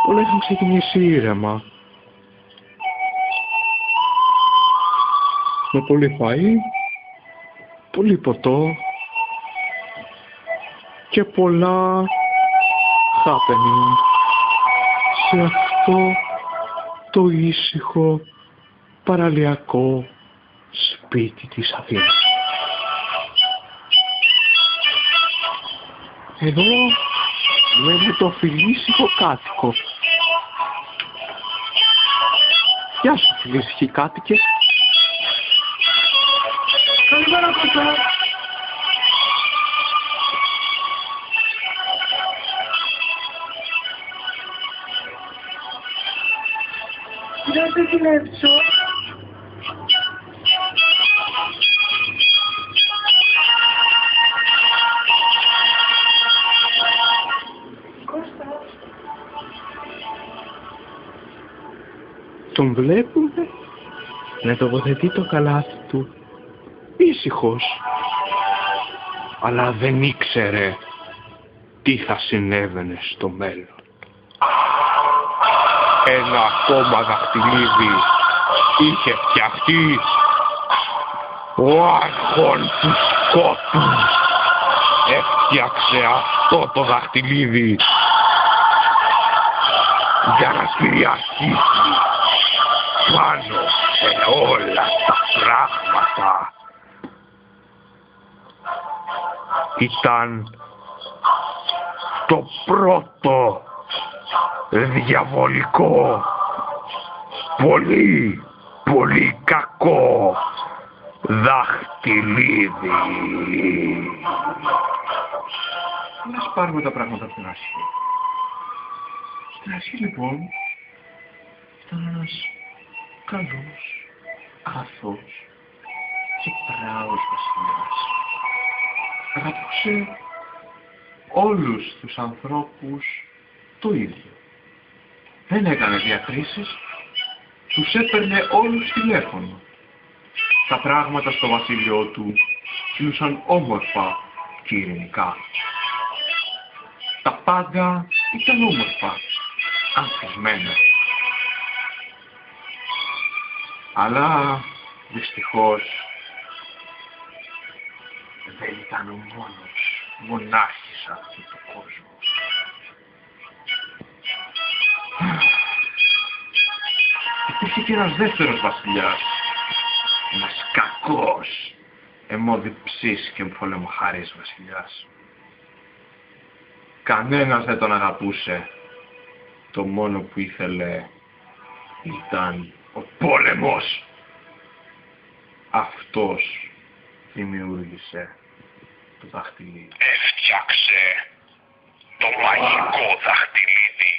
Όλα είχαν ξεκινήσει ήρεμα. Με πολύ φαΐ, πολύ ποτό και πολλά happening σε αυτό το ήσυχο παραλιακό σπίτι της Αθήνας. Εδώ μένει το φιλήσυχο κάτοικο. Γεια σου φιλήσυχοι κάτοικε. Καλημέρα κοντά. Δεν σε δουλέψω. Κώστα. Τον βλέπουμε να τοποθετεί το καλάθι του ήσυχος, αλλά δεν ήξερε τι θα συνέβαινε στο μέλλον. Ένα ακόμα δαχτυλίδι είχε φτιαχτεί. Ο αρχόν του σκότου έφτιαξε αυτό το δαχτυλίδι για να κυριαρχήσει πάνω σε όλα τα πράγματα. Ήταν το πρώτο διαβολικό, πολύ, πολύ κακό δαχτυλίδι. Ας πάρουμε τα πράγματα από την αρχή. Στην αρχή λοιπόν ήταν ένας καλός, αγαθός και πράος βασιλιάς. Αγαπούσε όλους τους ανθρώπους το ίδιο. Δεν έκανε διακρίσεις, τους έπαιρνε όλους τηλέφωνο. Τα πράγματα στο βασίλειό του κυλούσαν όμορφα και ειρηνικά. Τα πάντα ήταν όμορφα, ανθισμένα. Αλλά δυστυχώς δεν ήταν ο μόνος μονάχης σε αυτόν τον κόσμο. Υπήρχε και ένας δεύτερος βασιλιάς, ένας κακός, αιμόδιψης και πολεμοχαρής βασιλιάς. Κανένας δεν τον αγαπούσε. Το μόνο που ήθελε ήταν ο πόλεμος. Αυτός δημιούργησε το δαχτυλίδι. Έφτιαξε το μαγικό δαχτυλίδι.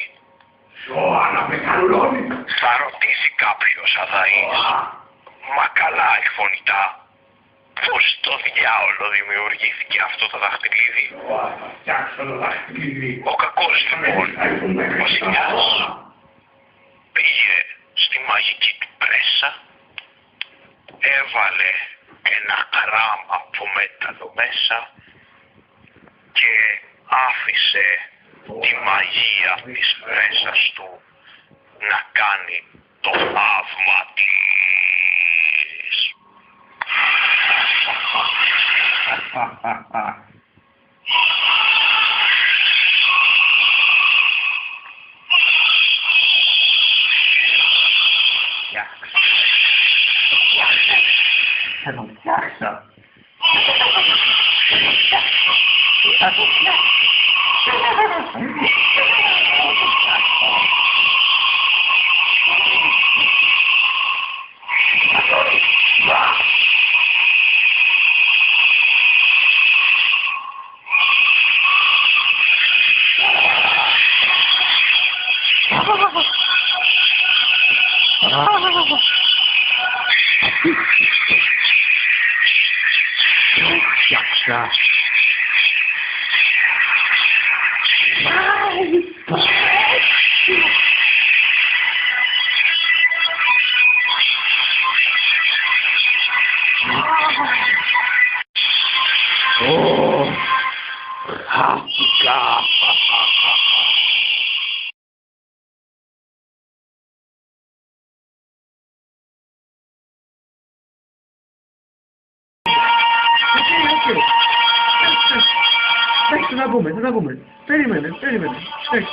Ζώα να μεγαλώνει. Θα ρωτήσει κάποιος αδαής, μα καλά εκφωνητά, πώς το διάολο δημιουργήθηκε αυτό το δαχτυλίδι. Ζώα να φτιάξω το δαχτυλίδι. Ο κακός λοιπόν βασιλιάς πήγε στη μαγική του πρέσα, έβαλε ένα γράμμα από μέταλλο μέσα και άφησε τη μαγεία της πρέσας του να κάνει το θαύμα της. Θα το φτιάξω. Φτιάξα. θα τα πούμε. Περίμενε. Εντάξει,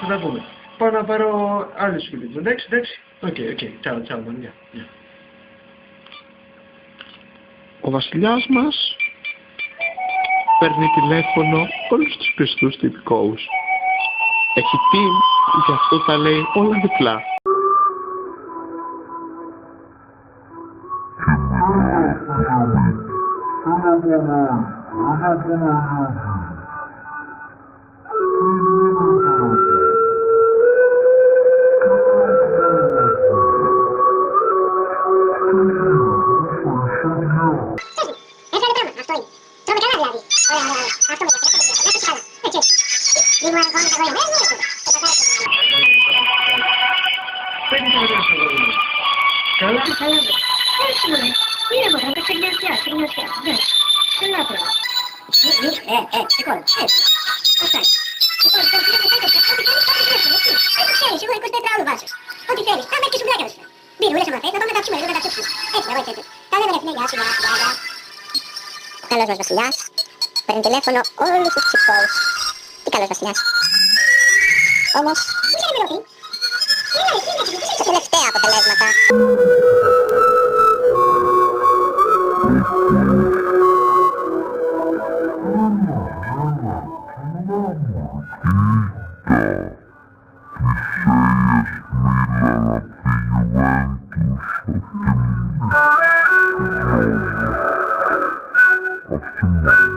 θα τα πούμε. Πάω να πάρω άλλες φίλες. Εντάξει. Οκ, τσάου, man, γεια. Ο βασιλιάς μας παίρνει τηλέφωνο όλους τους πιστούς του υπηκόους. Έχει team, γι' αυτό τα λέει όλα διπλά. Καλά. Έτσι μωρέ. Είναι μόνο, θα ξεγνιαστιά. Εντάξει. Δεν είναι άπραγμα. Λοιπόν, έτσι. Αυτά. Λοιπόν, το ξέρεις, εγώ 24 άλλου βάζω. Ό,τι θέλεις, θα με και σουμπλάκια σου. Μπειρούλες άμα θες, να πάμε να τα ψούμε, να τα ψήσουμε. Έτσι, εγώ έτσι. Τα λέμε για γεια σου, γεια. Ο καλός μας βασιλιάς παίρνει τηλέφωνο όλους τους ψυχούς. Τι καλός βασιλιάς. Όμως, δεν ξέρει μυρωθεί. Τα τελευταία αποτελέσματα. Of tomorrow.